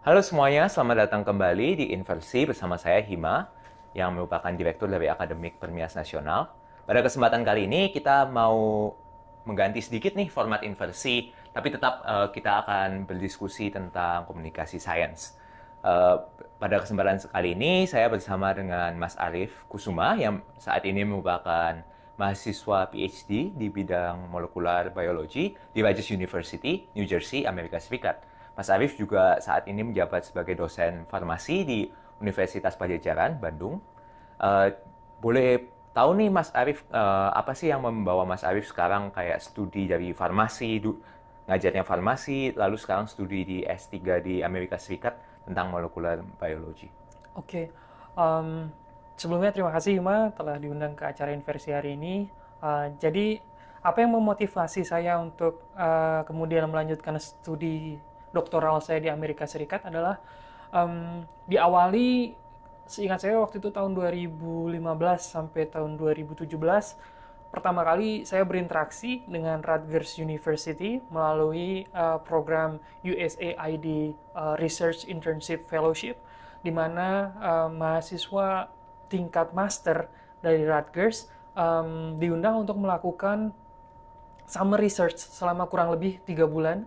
Halo semuanya, selamat datang kembali di Inversi bersama saya Hima, yang merupakan Direktur dari Akademik Permias Nasional. Pada kesempatan kali ini kita mau mengganti sedikit nih format Inversi, tapi tetap kita akan berdiskusi tentang komunikasi sains. Pada kesempatan kali ini saya bersama dengan Mas Arief Kusuma yang saat ini merupakan mahasiswa PhD di bidang molekular biology di Rutgers University, New Jersey, Amerika Serikat. Mas Arief juga saat ini menjabat sebagai dosen farmasi di Universitas Padjadjaran, Bandung. Uh, Boleh tahu nih Mas Arief, apa sih yang membawa Mas Arief sekarang kayak studi dari farmasi, ngajarnya farmasi, lalu sekarang studi di S3 di Amerika Serikat tentang molekular biology. Oke, em, sebelumnya terima kasih Hima telah diundang ke acara Inversi hari ini. Jadi, apa yang memotivasi saya untuk kemudian melanjutkan studi doktoral saya di Amerika Serikat adalah diawali, seingat saya waktu itu tahun 2015 sampai tahun 2017, pertama kali saya berinteraksi dengan Rutgers University melalui program USAID Research Internship Fellowship, di mana mahasiswa tingkat master dari Rutgers diundang untuk melakukan summer research selama kurang lebih 3 bulan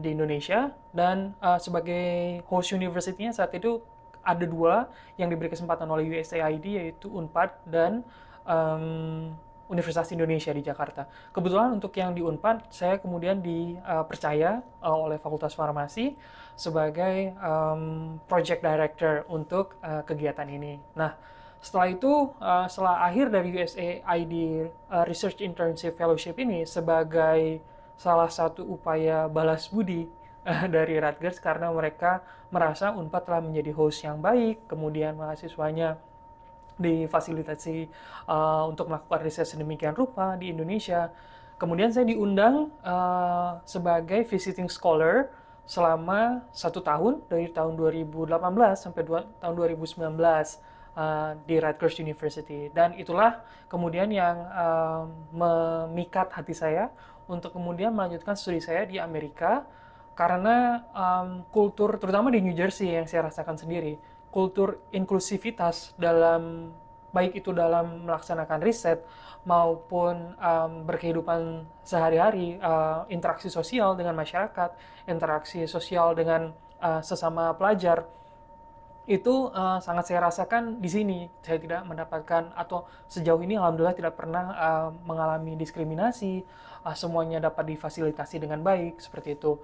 di Indonesia, dan sebagai host university-nya saat itu ada dua yang diberi kesempatan oleh USAID, yaitu UNPAD dan Universitas Indonesia di Jakarta. Kebetulan untuk yang di UNPAD, saya kemudian dipercaya oleh Fakultas Farmasi sebagai project director untuk kegiatan ini. Nah, setelah itu, setelah akhir dari USAID Research Internship Fellowship ini sebagai salah satu upaya balas budi dari Rutgers, karena mereka merasa UNPAD telah menjadi host yang baik, kemudian mahasiswanya difasilitasi untuk melakukan riset sedemikian rupa di Indonesia. Kemudian saya diundang sebagai visiting scholar selama 1 tahun, dari tahun 2018 sampai tahun 2019 di Rutgers University. Dan itulah kemudian yang memikat hati saya untuk kemudian melanjutkan studi saya di Amerika, karena kultur, terutama di New Jersey yang saya rasakan sendiri, kultur inklusivitas dalam, baik itu dalam melaksanakan riset maupun berkehidupan sehari-hari, interaksi sosial dengan masyarakat, interaksi sosial dengan sesama pelajar, itu sangat saya rasakan di sini. Saya tidak mendapatkan, atau sejauh ini alhamdulillah tidak pernah mengalami diskriminasi, semuanya dapat difasilitasi dengan baik, seperti itu.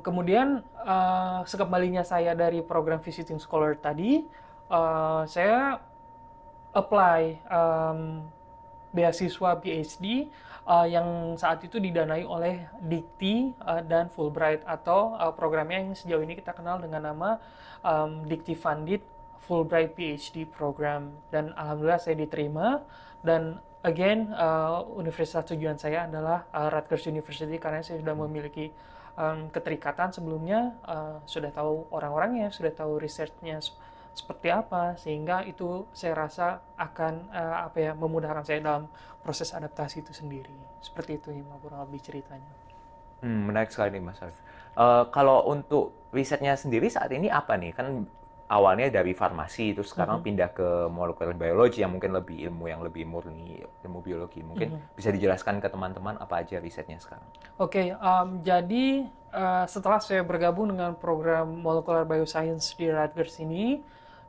Kemudian sekembalinya saya dari program visiting scholar tadi, saya apply beasiswa PhD yang saat itu didanai oleh Dikti dan Fulbright, atau programnya yang sejauh ini kita kenal dengan nama Dikti Funded Fulbright PhD Program. Dan alhamdulillah saya diterima, dan again universitas tujuan saya adalah Rutgers University, karena saya sudah memiliki keterikatan sebelumnya, sudah tahu orang-orangnya, sudah tahu risetnya seperti apa, sehingga itu saya rasa akan memudahkan saya dalam proses adaptasi itu sendiri. Seperti itu Hima, kurang lebih ceritanya. Menarik sekali nih Mas Arief. Kalau untuk risetnya sendiri saat ini apa nih? Kan awalnya dari farmasi, terus sekarang pindah ke molekular biology yang mungkin lebih ilmu yang lebih murni, ilmu biologi. Mungkin bisa dijelaskan ke teman-teman apa aja risetnya sekarang? Oke, jadi setelah saya bergabung dengan program Molecular Bioscience di Rutgers ini,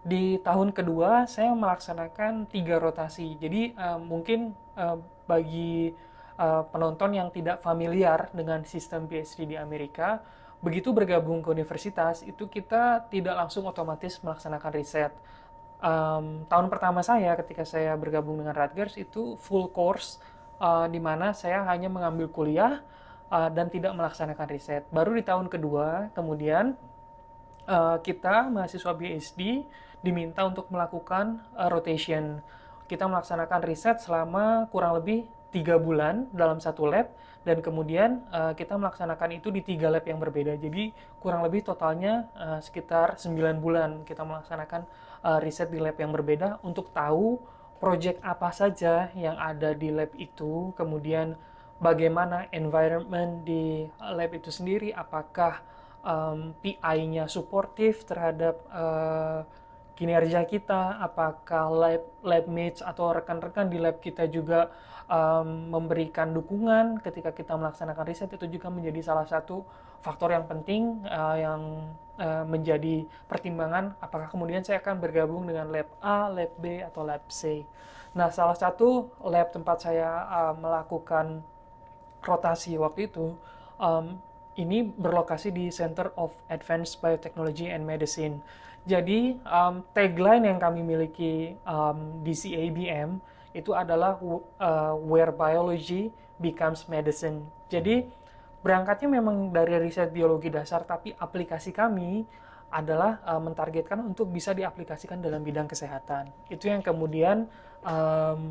di tahun kedua saya melaksanakan 3 rotasi. Jadi mungkin bagi penonton yang tidak familiar dengan sistem PhD di Amerika, begitu bergabung ke universitas, itu kita tidak langsung otomatis melaksanakan riset. Tahun pertama saya ketika saya bergabung dengan Rutgers itu full course, di mana saya hanya mengambil kuliah dan tidak melaksanakan riset. Baru di tahun kedua kemudian kita mahasiswa PhD diminta untuk melakukan rotation. Kita melaksanakan riset selama kurang lebih 3 bulan dalam satu lab, dan kemudian kita melaksanakan itu di 3 lab yang berbeda. Jadi kurang lebih totalnya sekitar 9 bulan kita melaksanakan riset di lab yang berbeda untuk tahu project apa saja yang ada di lab itu, kemudian bagaimana environment di lab itu sendiri, apakah PI-nya suportif terhadap kinerja kita, apakah lab mates atau rekan-rekan di lab kita juga memberikan dukungan ketika kita melaksanakan riset. Itu juga menjadi salah satu faktor yang penting yang menjadi pertimbangan apakah kemudian saya akan bergabung dengan lab A, lab B, atau lab C. Nah, salah satu lab tempat saya melakukan rotasi waktu itu ini berlokasi di Center of Advanced Biotechnology and Medicine. Jadi tagline yang kami miliki di CABM itu adalah where biology becomes medicine. Jadi berangkatnya memang dari riset biologi dasar, tapi aplikasi kami adalah mentargetkan untuk bisa diaplikasikan dalam bidang kesehatan. Itu yang kemudian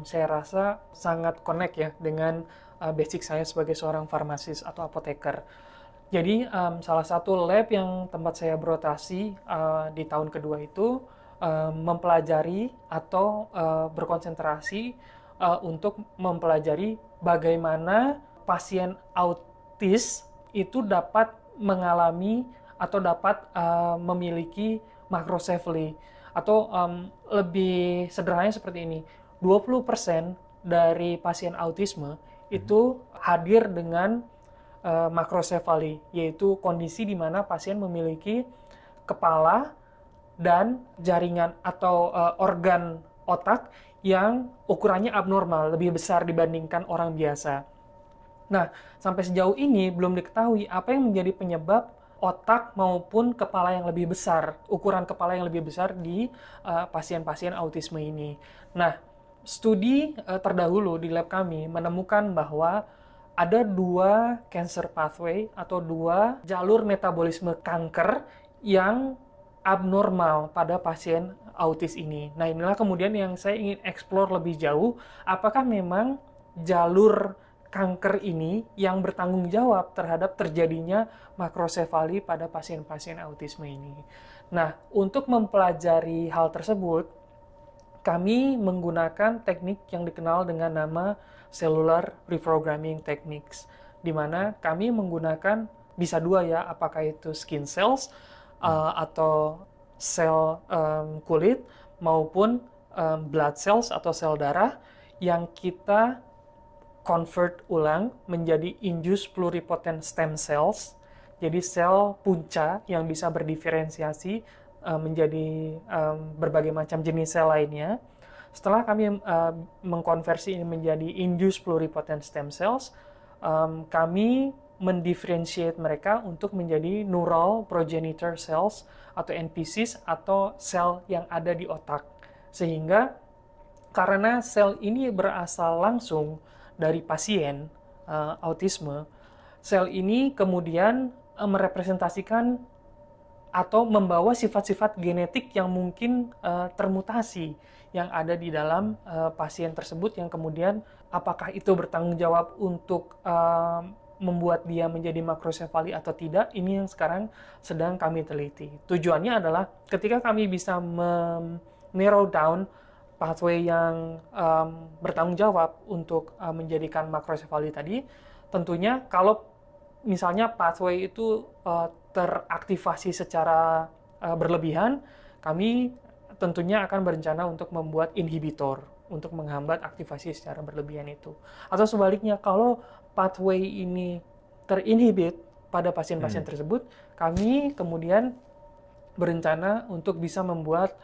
saya rasa sangat connect ya dengan basic saya sebagai seorang farmasis atau apoteker. Jadi salah satu lab yang tempat saya berotasi di tahun kedua itu mempelajari atau berkonsentrasi untuk mempelajari bagaimana pasien autis itu dapat mengalami atau dapat memiliki makrocephaly, atau lebih sederhananya seperti ini, 20% dari pasien autisme itu hadir dengan makrocephaly, yaitu kondisi di mana pasien memiliki kepala dan jaringan atau organ otak yang ukurannya abnormal, lebih besar dibandingkan orang biasa. Nah, sampai sejauh ini belum diketahui apa yang menjadi penyebab otak maupun kepala yang lebih besar, ukuran kepala yang lebih besar di pasien-pasien autisme ini. Nah, studi terdahulu di lab kami menemukan bahwa ada 2 cancer pathway atau 2 jalur metabolisme kanker yang abnormal pada pasien autis ini. Nah, inilah kemudian yang saya ingin explore lebih jauh, apakah memang jalur kanker ini yang bertanggung jawab terhadap terjadinya makrocephaly pada pasien-pasien autisme ini. Nah, untuk mempelajari hal tersebut, kami menggunakan teknik yang dikenal dengan nama cellular reprogramming techniques, di mana kami menggunakan bisa 2 ya, apakah itu skin cells atau sel kulit maupun blood cells atau sel darah yang kita convert ulang menjadi induced pluripotent stem cells, jadi sel punca yang bisa berdiferensiasi menjadi berbagai macam jenis sel lainnya. Setelah kami mengkonversi ini menjadi induced pluripotent stem cells, kami mendifferentiate mereka untuk menjadi neural progenitor cells atau NPCs atau sel yang ada di otak. Sehingga karena sel ini berasal langsung dari pasien autisme, sel ini kemudian merepresentasikan atau membawa sifat-sifat genetik yang mungkin termutasi yang ada di dalam pasien tersebut, yang kemudian apakah itu bertanggung jawab untuk membuat dia menjadi makrocephaly atau tidak, ini yang sekarang sedang kami teliti. Tujuannya adalah ketika kami bisa narrow down pathway yang bertanggung jawab untuk menjadikan makrocephaly tadi, tentunya kalau misalnya pathway itu teraktivasi secara berlebihan, kami tentunya akan berencana untuk membuat inhibitor untuk menghambat aktivasi secara berlebihan itu. Atau sebaliknya, kalau pathway ini terinhibit pada pasien-pasien tersebut, kami kemudian berencana untuk bisa membuat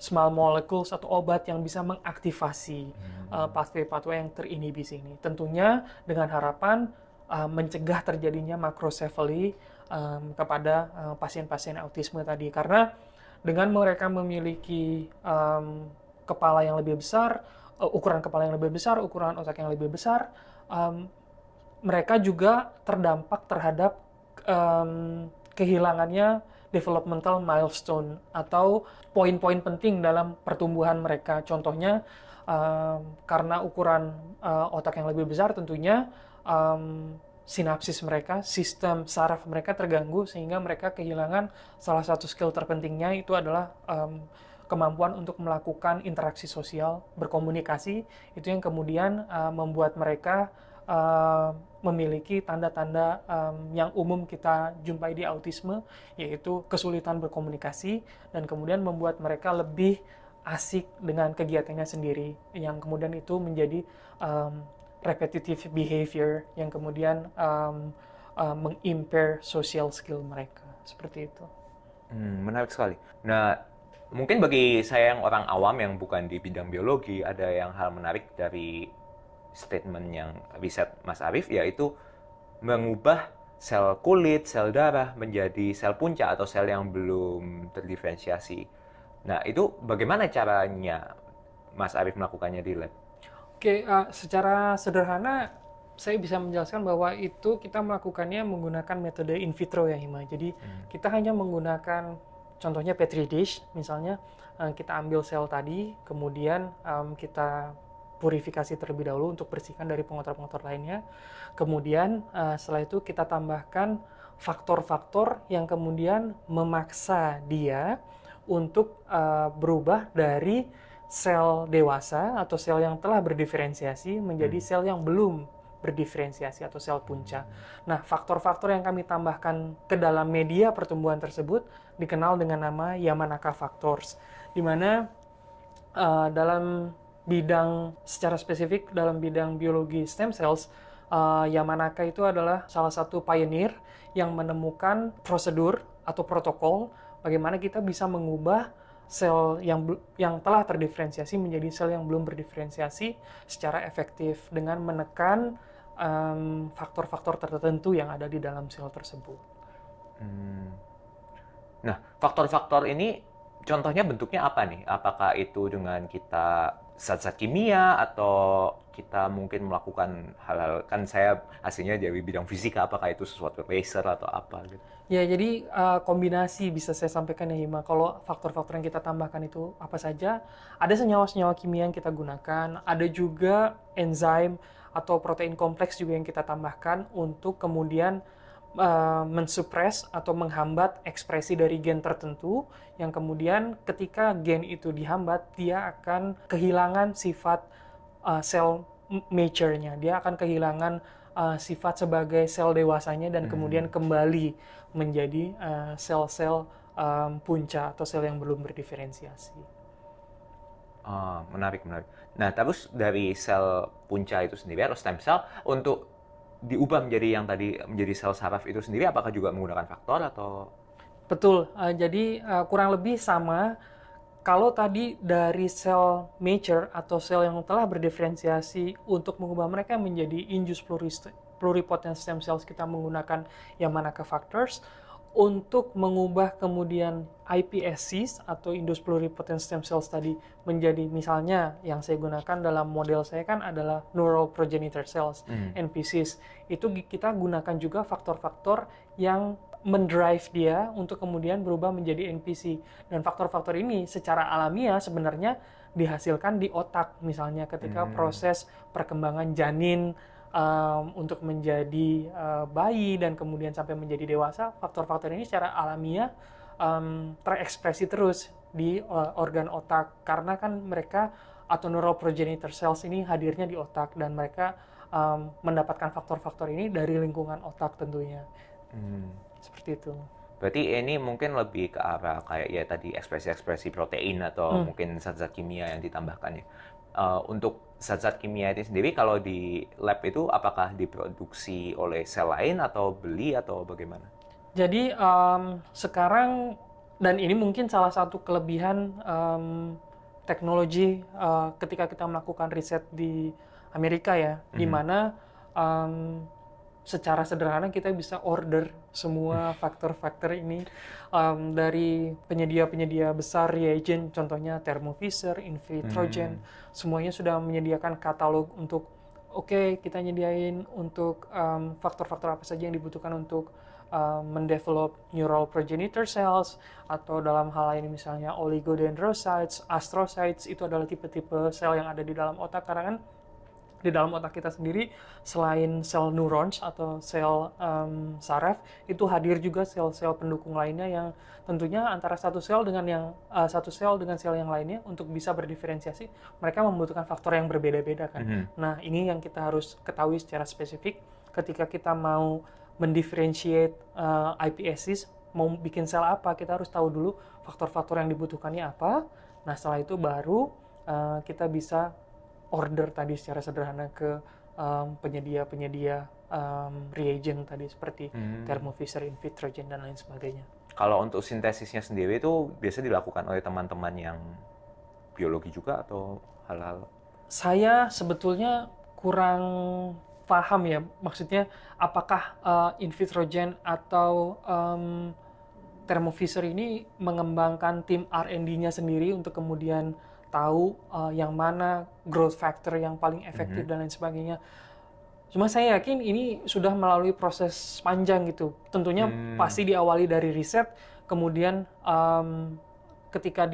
small molecules atau obat yang bisa mengaktifasi pathway-pathway yang terinhibisi ini. Tentunya dengan harapan mencegah terjadinya makrocephaly kepada pasien-pasien autisme tadi. Karena dengan mereka memiliki kepala yang lebih besar, ukuran kepala yang lebih besar, ukuran otak yang lebih besar, mereka juga terdampak terhadap kehilangannya developmental milestone atau poin-poin penting dalam pertumbuhan mereka. Contohnya, karena ukuran otak yang lebih besar, tentunya sinapsis mereka, sistem saraf mereka terganggu, sehingga mereka kehilangan salah satu skill terpentingnya, itu adalah kemampuan untuk melakukan interaksi sosial, berkomunikasi. Itu yang kemudian membuat mereka memiliki tanda-tanda yang umum kita jumpai di autisme, yaitu kesulitan berkomunikasi dan kemudian membuat mereka lebih asik dengan kegiatannya sendiri, yang kemudian itu menjadi repetitive behavior yang kemudian mengimpair social skill mereka, seperti itu. Menarik sekali. Nah, mungkin bagi saya yang orang awam yang bukan di bidang biologi, ada yang hal menarik dari statement yang riset Mas Arief, yaitu mengubah sel kulit, sel darah menjadi sel punca atau sel yang belum terdiferensiasi. Nah, itu bagaimana caranya Mas Arief melakukannya di lab? Oke, secara sederhana saya bisa menjelaskan bahwa itu kita melakukannya menggunakan metode in vitro ya Hima. Jadi kita hanya menggunakan contohnya petri dish, misalnya kita ambil sel tadi, kemudian kita purifikasi terlebih dahulu untuk bersihkan dari pengotor-pengotor lainnya. Kemudian setelah itu kita tambahkan faktor-faktor yang kemudian memaksa dia untuk berubah dari sel dewasa atau sel yang telah berdiferensiasi menjadi sel yang belum berdiferensiasi atau sel punca. Nah, faktor-faktor yang kami tambahkan ke dalam media pertumbuhan tersebut dikenal dengan nama Yamanaka factors, di mana dalam bidang secara spesifik dalam bidang biologi stem cells, Yamanaka itu adalah salah satu pioneer yang menemukan prosedur atau protokol bagaimana kita bisa mengubah sel yang telah terdiferensiasi menjadi sel yang belum berdiferensiasi secara efektif dengan menekan faktor-faktor tertentu yang ada di dalam sel tersebut. Nah, faktor-faktor ini contohnya bentuknya apa nih? Apakah itu dengan kita zat-zat kimia atau kita mungkin melakukan hal-hal, kan saya aslinya dari bidang fisika, apakah itu sesuatu laser atau apa gitu? Ya, jadi kombinasi bisa saya sampaikan ya Hima. Kalau faktor-faktor yang kita tambahkan itu apa saja, ada senyawa-senyawa kimia yang kita gunakan, ada juga enzim atau protein kompleks juga yang kita tambahkan untuk kemudian mensupres atau menghambat ekspresi dari gen tertentu yang kemudian ketika gen itu dihambat, dia akan kehilangan sifat sel mature-nya. Dia akan kehilangan sifat sebagai sel dewasanya dan kemudian kembali menjadi sel-sel punca atau sel yang belum berdiferensiasi. Menarik. Nah, terus dari sel punca itu sendiri atau stem cell untuk diubah menjadi yang tadi menjadi sel saraf itu sendiri, apakah juga menggunakan faktor atau? Betul, jadi kurang lebih sama. Kalau tadi dari sel mature atau sel yang telah berdiferensiasi untuk mengubah mereka menjadi induced pluripotent stem cells, kita menggunakan Yamanaka factors. Untuk mengubah kemudian iPSCs atau induced pluripotent stem cells tadi menjadi, misalnya yang saya gunakan dalam model saya kan adalah neural progenitor cells, NPCs. Itu kita gunakan juga faktor-faktor yang mendrive dia untuk kemudian berubah menjadi NPC. Dan faktor-faktor ini secara alamiah sebenarnya dihasilkan di otak, misalnya ketika proses perkembangan janin untuk menjadi bayi dan kemudian sampai menjadi dewasa, faktor-faktor ini secara alamiah terekspresi terus di organ otak, karena kan mereka atau neural progenitor cells ini hadirnya di otak dan mereka mendapatkan faktor-faktor ini dari lingkungan otak tentunya. Seperti itu. Berarti ini mungkin lebih ke arah kayak ya tadi ekspresi-ekspresi protein atau mungkin zat-zat kimia yang ditambahkannya. Untuk zat-zat kimia itu sendiri kalau di lab itu apakah diproduksi oleh sel lain atau beli atau bagaimana? Jadi sekarang, dan ini mungkin salah satu kelebihan teknologi ketika kita melakukan riset di Amerika ya, di mana secara sederhana kita bisa order semua faktor-faktor ini dari penyedia-penyedia besar reagent, contohnya Thermo Fisher, Invitrogen, semuanya sudah menyediakan katalog untuk kita nyediain untuk faktor-faktor apa saja yang dibutuhkan untuk mendevelop neural progenitor cells, atau dalam hal ini misalnya oligodendrocytes, astrocytes, itu adalah tipe-tipe sel yang ada di dalam otak, karena kan di dalam otak kita sendiri, selain sel neurons atau sel saraf, itu hadir juga sel-sel pendukung lainnya yang tentunya antara satu sel dengan sel yang lainnya untuk bisa berdiferensiasi, mereka membutuhkan faktor yang berbeda-beda kan. Nah, ini yang kita harus ketahui secara spesifik ketika kita mau mendifferentiate iPSCs, mau bikin sel apa, kita harus tahu dulu faktor-faktor yang dibutuhkannya apa. Nah, setelah itu baru kita bisa order tadi secara sederhana ke penyedia-penyedia reagent tadi seperti Thermo Fisher, Invitrogen, dan lain sebagainya. Kalau untuk sintesisnya sendiri itu biasa dilakukan oleh teman-teman yang biologi juga atau hal-hal? Saya sebetulnya kurang paham ya, maksudnya apakah Invitrogen atau Thermo Fisher ini mengembangkan tim R&D-nya sendiri untuk kemudian tahu yang mana growth factor yang paling efektif dan lain sebagainya. Cuma saya yakin ini sudah melalui proses panjang gitu. Tentunya pasti diawali dari riset, kemudian ketika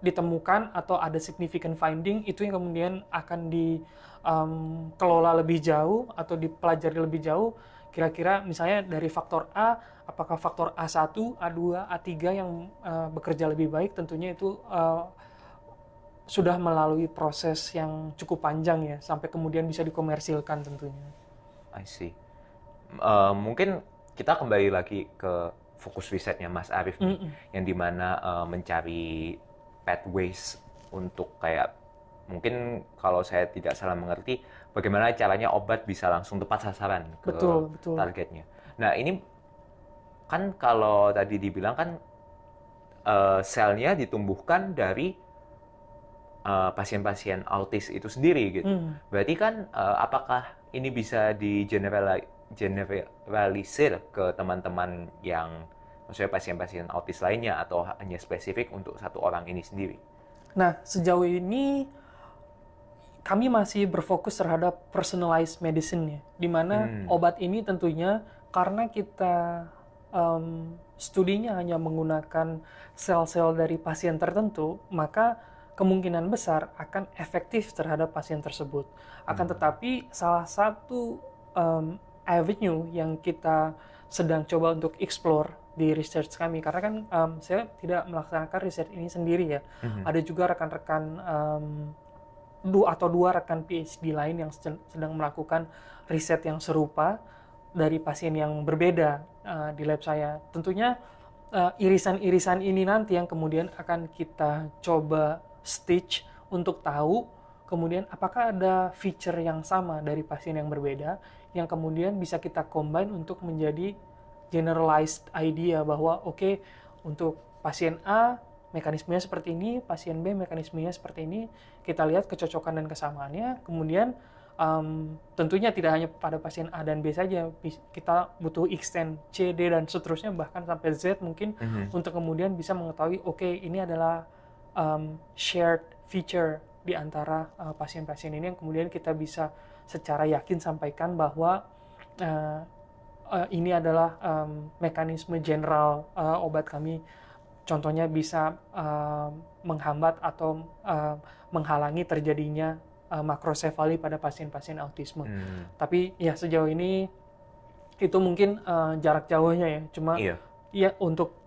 ditemukan atau ada significant finding, itu yang kemudian akan dikelola lebih jauh atau dipelajari lebih jauh. Kira-kira misalnya dari faktor A, apakah faktor A1, A2, A3 yang bekerja lebih baik, tentunya itu sudah melalui proses yang cukup panjang ya, sampai kemudian bisa dikomersilkan tentunya. I see. Mungkin kita kembali lagi ke fokus risetnya Mas Arief nih, yang dimana mencari pathways untuk kayak, mungkin kalau saya tidak salah mengerti, bagaimana caranya obat bisa langsung tepat sasaran ke betul. targetnya. Nah, ini kan kalau tadi dibilang kan selnya ditumbuhkan dari pasien-pasien autis itu sendiri gitu. Berarti kan apakah ini bisa generalisir ke teman-teman yang maksudnya pasien-pasien autis lainnya atau hanya spesifik untuk satu orang ini sendiri? Nah, sejauh ini kami masih berfokus terhadap personalized medicine ya, di mana obat ini tentunya karena kita studinya hanya menggunakan sel-sel dari pasien tertentu, maka kemungkinan besar akan efektif terhadap pasien tersebut. Akan tetapi salah satu avenue yang kita sedang coba untuk explore di research kami, karena kan saya tidak melaksanakan riset ini sendiri ya. Ada juga rekan-rekan dua rekan PhD lain yang sedang melakukan riset yang serupa dari pasien yang berbeda di lab saya. Tentunya irisan-irisan ini nanti yang kemudian akan kita coba stitch untuk tahu kemudian apakah ada feature yang sama dari pasien yang berbeda yang kemudian bisa kita combine untuk menjadi generalized idea bahwa oke, untuk pasien A mekanismenya seperti ini, pasien B mekanismenya seperti ini, kita lihat kecocokan dan kesamaannya, kemudian tentunya tidak hanya pada pasien A dan B saja, kita butuh extend C, D, dan seterusnya, bahkan sampai Z mungkin, untuk kemudian bisa mengetahui, oke, ini adalah shared feature di antara pasien-pasien ini yang kemudian kita bisa secara yakin sampaikan bahwa ini adalah mekanisme general obat kami. Contohnya bisa menghambat atau menghalangi terjadinya makrosefali pada pasien-pasien autisme. Tapi ya sejauh ini itu mungkin jarak jauhnya ya. Cuma ya untuk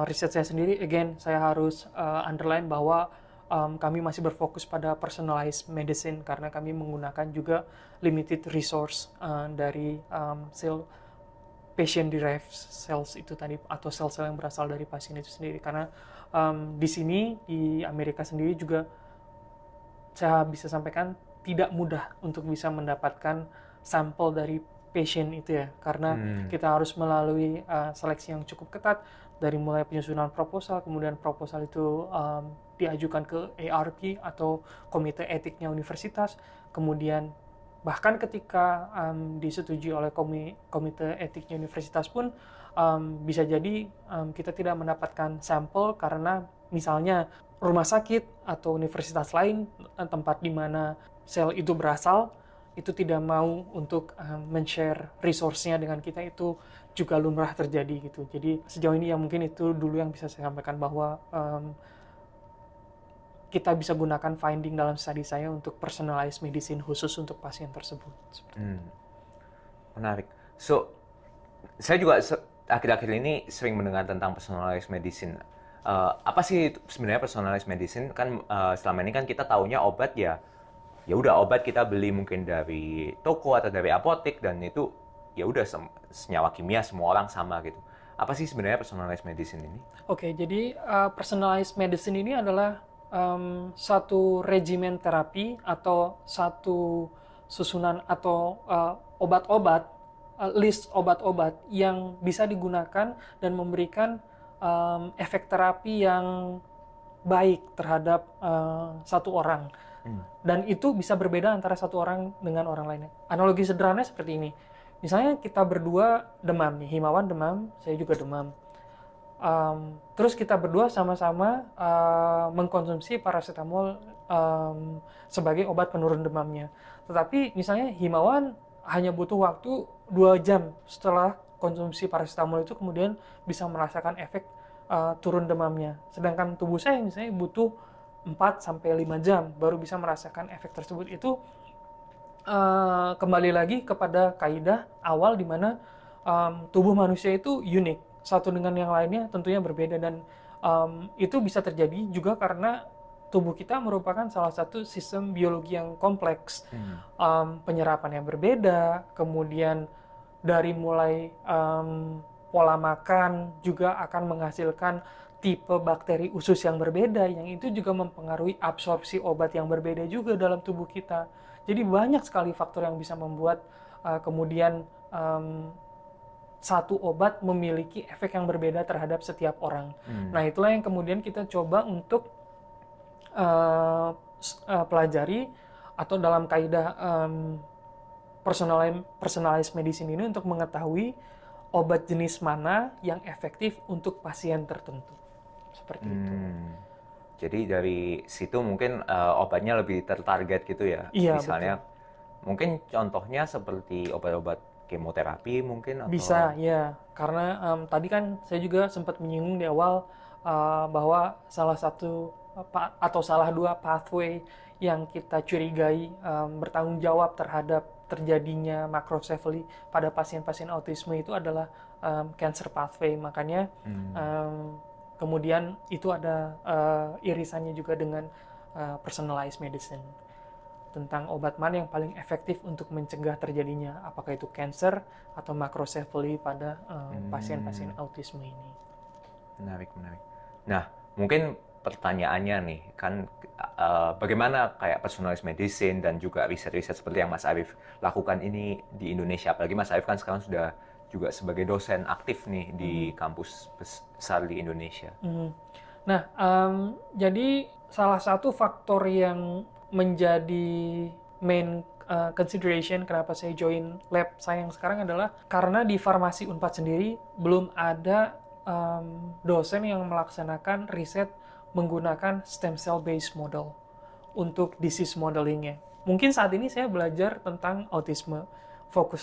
riset saya sendiri, again saya harus underline bahwa kami masih berfokus pada personalized medicine karena kami menggunakan juga limited resource dari patient derived cells itu tadi, atau sel-sel yang berasal dari pasien itu sendiri. Karena di sini di Amerika sendiri juga saya bisa sampaikan tidak mudah untuk bisa mendapatkan sampel dari patient itu ya, karena kita harus melalui seleksi yang cukup ketat dari mulai penyusunan proposal, kemudian proposal itu diajukan ke ARP atau komite etiknya universitas, kemudian bahkan ketika disetujui oleh komite etiknya universitas pun bisa jadi kita tidak mendapatkan sampel karena misalnya rumah sakit atau universitas lain tempat di mana sel itu berasal itu tidak mau untuk men-share resource-nya dengan kita, itu juga lumrah terjadi gitu. Jadi sejauh ini ya mungkin itu dulu yang bisa saya sampaikan bahwa kita bisa gunakan finding dalam studi saya untuk personalized medicine khusus untuk pasien tersebut. Menarik. So, saya juga akhir-akhir ini sering mendengar tentang personalized medicine. Apa sih sebenarnya personalized medicine? Kan selama ini kan kita taunya obat ya udah obat kita beli mungkin dari toko atau dari apotek, dan itu ya udah senyawa kimia semua orang sama gitu. Apa sih sebenarnya personalized medicine ini? Oke, jadi personalized medicine ini adalah satu regimen terapi atau satu susunan atau obat-obat, list obat-obat yang bisa digunakan dan memberikan efek terapi yang baik terhadap satu orang. Dan itu bisa berbeda antara satu orang dengan orang lainnya. Analogi sederhananya seperti ini. Misalnya kita berdua demam nih, Himawan demam, saya juga demam. Terus kita berdua sama-sama mengkonsumsi paracetamol sebagai obat penurun demamnya. Tetapi misalnya Himawan hanya butuh waktu 2 jam setelah konsumsi paracetamol itu kemudian bisa merasakan efek turun demamnya. Sedangkan tubuh saya misalnya butuh 4-5 jam baru bisa merasakan efek tersebut. Itu kembali lagi kepada kaidah awal di mana tubuh manusia itu unik, satu dengan yang lainnya tentunya berbeda, dan itu bisa terjadi juga karena tubuh kita merupakan salah satu sistem biologi yang kompleks. Penyerapan yang berbeda, kemudian dari mulai pola makan juga akan menghasilkan tipe bakteri usus yang berbeda, yang itu juga mempengaruhi absorpsi obat yang berbeda juga dalam tubuh kita. Jadi banyak sekali faktor yang bisa membuat kemudian satu obat memiliki efek yang berbeda terhadap setiap orang. Nah, itulah yang kemudian kita coba untuk pelajari, atau dalam kaidah personalized medicine ini untuk mengetahui obat jenis mana yang efektif untuk pasien tertentu. Seperti itu. Jadi dari situ mungkin obatnya lebih tertarget gitu ya. Iya, misalnya betul. Mungkin contohnya seperti obat-obat kemoterapi mungkin, atau bisa ya, karena tadi kan saya juga sempat menyinggung di awal bahwa salah satu atau salah 2 pathway yang kita curigai bertanggung jawab terhadap terjadinya makrocephaly pada pasien-pasien autisme itu adalah cancer pathway. Makanya kemudian itu ada irisannya juga dengan personalized medicine, tentang obat mana yang paling efektif untuk mencegah terjadinya apakah itu cancer atau makrocephaly pada pasien-pasien autisme ini. Menarik. Nah, mungkin pertanyaannya nih, kan bagaimana kayak personalized medicine dan juga riset-riset seperti yang Mas Arief lakukan ini di Indonesia? Apalagi Mas Arief kan sekarang sudah juga sebagai dosen aktif nih di kampus besar di Indonesia. Nah, jadi salah satu faktor yang menjadi main consideration kenapa saya join lab saya yang sekarang adalah karena di farmasi Unpad sendiri belum ada dosen yang melaksanakan riset menggunakan stem cell based model untuk disease modelingnya. Mungkin saat ini saya belajar tentang autisme,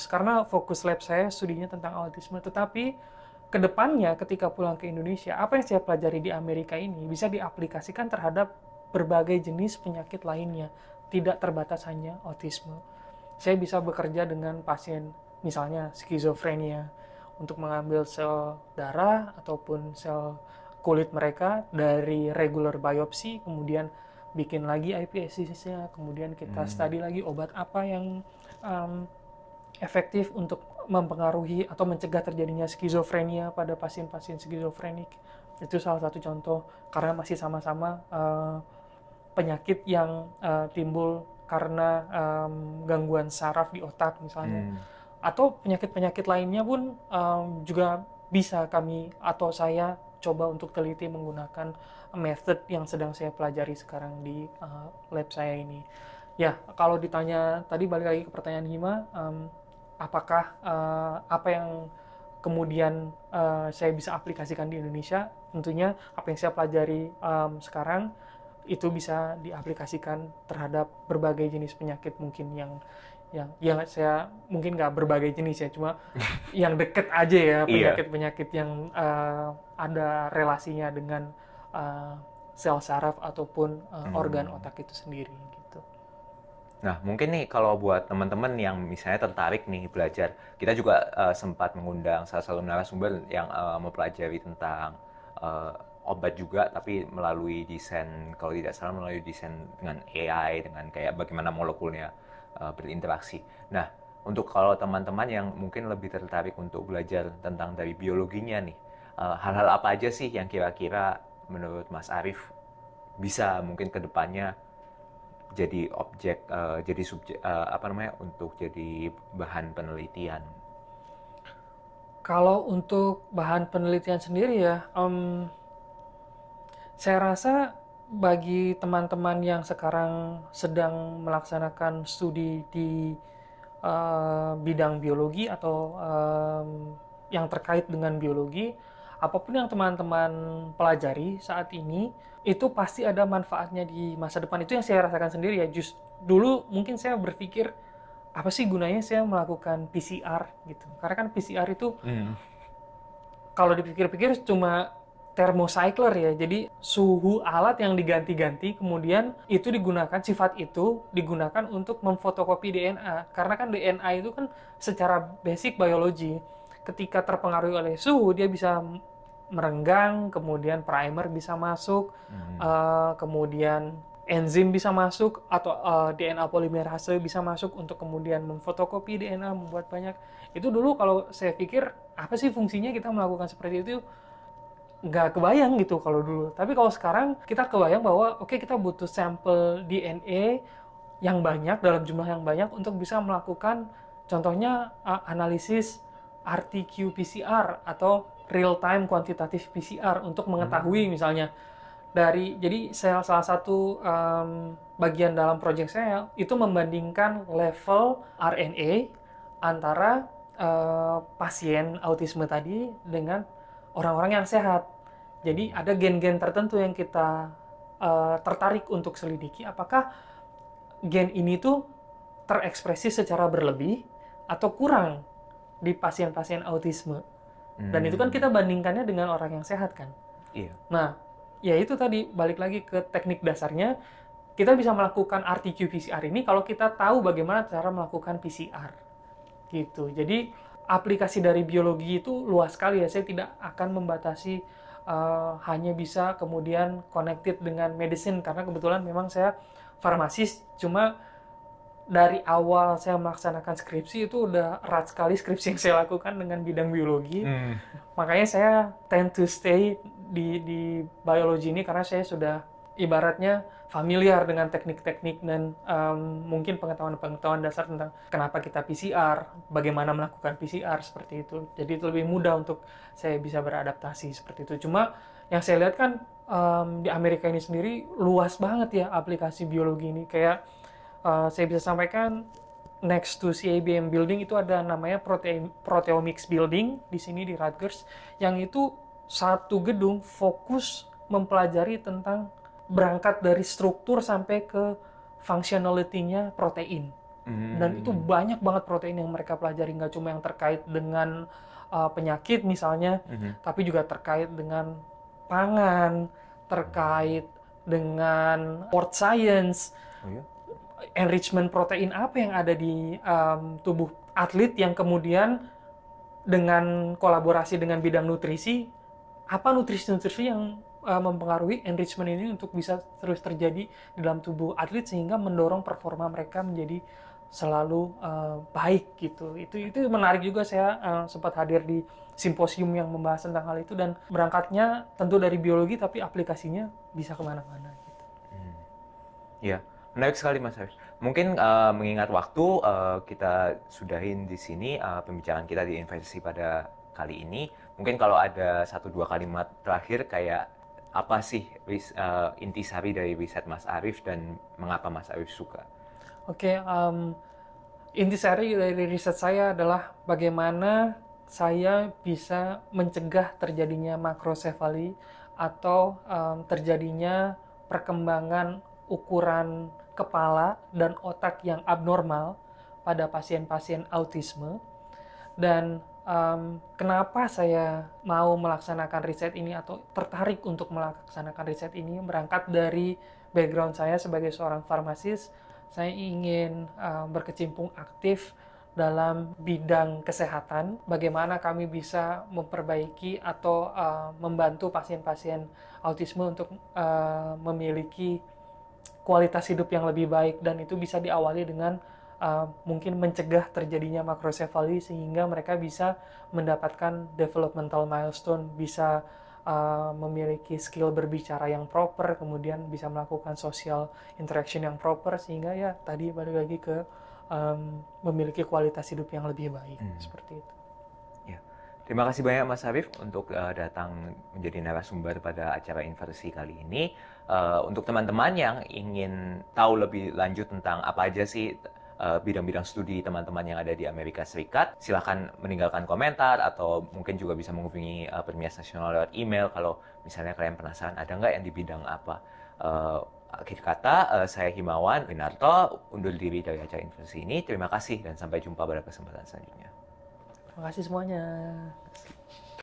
karena fokus lab saya studinya tentang autisme, tetapi kedepannya ketika pulang ke Indonesia, apa yang saya pelajari di Amerika ini bisa diaplikasikan terhadap berbagai jenis penyakit lainnya, tidak terbatas hanya autisme. Saya bisa bekerja dengan pasien misalnya skizofrenia untuk mengambil sel darah ataupun sel kulit mereka dari regular biopsi, kemudian bikin lagi iPSC-nya, kemudian kita study lagi obat apa yang efektif untuk mempengaruhi atau mencegah terjadinya skizofrenia pada pasien-pasien skizofrenik. Itu salah satu contoh, karena masih sama-sama penyakit yang timbul karena gangguan saraf di otak misalnya. Atau penyakit-penyakit lainnya pun juga bisa kami atau saya coba untuk teliti menggunakan method yang sedang saya pelajari sekarang di lab saya ini. Ya, kalau ditanya tadi, balik lagi ke pertanyaan Hima, apakah apa yang kemudian saya bisa aplikasikan di Indonesia? Tentunya apa yang saya pelajari sekarang itu bisa diaplikasikan terhadap berbagai jenis penyakit mungkin yang saya mungkin nggak berbagai jenis ya, cuma yang deket aja ya, penyakit-penyakit yang ada relasinya dengan sel saraf ataupun organ otak itu sendiri gitu. Nah, mungkin nih kalau buat teman-teman yang misalnya tertarik nih belajar, kita juga sempat mengundang salah satu narasumber yang mempelajari tentang obat juga, tapi melalui desain, kalau tidak salah melalui desain dengan AI, dengan kayak bagaimana molekulnya berinteraksi. Nah, untuk kalau teman-teman yang mungkin lebih tertarik untuk belajar tentang dari biologinya nih, hal-hal apa aja sih yang kira-kira menurut Mas Arief bisa mungkin ke depannya jadi objek, jadi subjek, untuk jadi bahan penelitian. Kalau untuk bahan penelitian sendiri ya, saya rasa bagi teman-teman yang sekarang sedang melaksanakan studi di bidang biologi atau yang terkait dengan biologi, apapun yang teman-teman pelajari saat ini, itu pasti ada manfaatnya di masa depan. Itu yang saya rasakan sendiri ya. Dulu mungkin saya berpikir, apa sih gunanya saya melakukan PCR gitu. Karena kan PCR itu, kalau dipikir-pikir cuma thermocycler ya. Jadi suhu alat yang diganti-ganti, kemudian itu digunakan, sifat itu digunakan untuk memfotokopi DNA. Karena kan DNA itu kan secara basic biologi, ketika terpengaruhi oleh suhu, dia bisa merenggang, kemudian primer bisa masuk, kemudian enzim bisa masuk, atau DNA polimerase bisa masuk untuk kemudian memfotokopi DNA, membuat banyak. Itu dulu kalau saya pikir, apa sih fungsinya kita melakukan seperti itu? Nggak kebayang gitu kalau dulu. Tapi kalau sekarang kita kebayang bahwa oke, kita butuh sampel DNA yang banyak, dalam jumlah yang banyak, untuk bisa melakukan contohnya analisis RT-qPCR atau real time quantitative PCR untuk mengetahui misalnya jadi salah satu bagian dalam proyek saya itu membandingkan level RNA antara pasien autisme tadi dengan orang-orang yang sehat. Jadi ada gen-gen tertentu yang kita tertarik untuk selidiki, apakah gen ini tuh terekspresi secara berlebih atau kurang di pasien-pasien autisme. Dan itu kan kita bandingkannya dengan orang yang sehat kan. Iya. Nah, ya itu tadi, balik lagi ke teknik dasarnya, kita bisa melakukan RT-qPCR ini kalau kita tahu bagaimana cara melakukan PCR. Gitu. Jadi, aplikasi dari biologi itu luas sekali ya. Saya tidak akan membatasi hanya bisa kemudian connected dengan medicine, karena kebetulan memang saya farmasis, cuma dari awal saya melaksanakan skripsi itu udah erat sekali skripsi yang saya lakukan dengan bidang biologi. Makanya saya tend to stay di biologi ini karena saya sudah ibaratnya familiar dengan teknik-teknik dan mungkin pengetahuan-pengetahuan dasar tentang kenapa kita PCR, bagaimana melakukan PCR seperti itu. Jadi itu lebih mudah untuk saya bisa beradaptasi seperti itu. Cuma yang saya lihat kan di Amerika ini sendiri luas banget ya aplikasi biologi ini. Kayak saya bisa sampaikan, next to CABM Building itu ada namanya Proteomics Building di sini di Rutgers, yang itu satu gedung fokus mempelajari tentang berangkat dari struktur sampai ke functionality-nya protein. Dan itu banyak banget protein yang mereka pelajari, nggak cuma yang terkait dengan penyakit misalnya, tapi juga terkait dengan pangan, terkait dengan sport science, enrichment protein apa yang ada di tubuh atlet, yang kemudian dengan kolaborasi dengan bidang nutrisi, apa nutrisi-nutrisi yang mempengaruhi enrichment ini untuk bisa terus terjadi di dalam tubuh atlet sehingga mendorong performa mereka menjadi selalu baik gitu. Itu menarik juga. Saya sempat hadir di simposium yang membahas tentang hal itu, dan berangkatnya tentu dari biologi tapi aplikasinya bisa kemana-mana gitu. Ya. Menarik sekali Mas Arief. Mungkin mengingat waktu, kita sudahin di sini pembicaraan kita di Investasi pada kali ini. Mungkin kalau ada 1-2 kalimat terakhir, kayak apa sih intisari dari riset Mas Arief dan mengapa Mas Arief suka? Oke, intisari dari riset saya adalah bagaimana saya bisa mencegah terjadinya makrosefali atau terjadinya perkembangan ukuran kepala dan otak yang abnormal pada pasien-pasien autisme. Dan kenapa saya mau melaksanakan riset ini atau tertarik untuk melaksanakan riset ini berangkat dari background saya sebagai seorang farmasis. Saya ingin berkecimpung aktif dalam bidang kesehatan, bagaimana kami bisa memperbaiki atau membantu pasien-pasien autisme untuk memiliki kualitas hidup yang lebih baik, dan itu bisa diawali dengan mungkin mencegah terjadinya makrosefali sehingga mereka bisa mendapatkan developmental milestone, bisa memiliki skill berbicara yang proper, kemudian bisa melakukan social interaction yang proper, sehingga ya tadi balik lagi ke memiliki kualitas hidup yang lebih baik, seperti itu. Ya. Terima kasih banyak Mas Arif untuk datang menjadi narasumber pada acara Inversi kali ini. Untuk teman-teman yang ingin tahu lebih lanjut tentang apa aja sih bidang-bidang studi teman-teman yang ada di Amerika Serikat, silahkan meninggalkan komentar atau mungkin juga bisa menghubungi Permias Nasional lewat email kalau misalnya kalian penasaran ada nggak yang di bidang apa. Akhir kata, saya Himawan Winarto undur diri dari acara Inversi ini. Terima kasih dan sampai jumpa pada kesempatan selanjutnya. Terima kasih semuanya.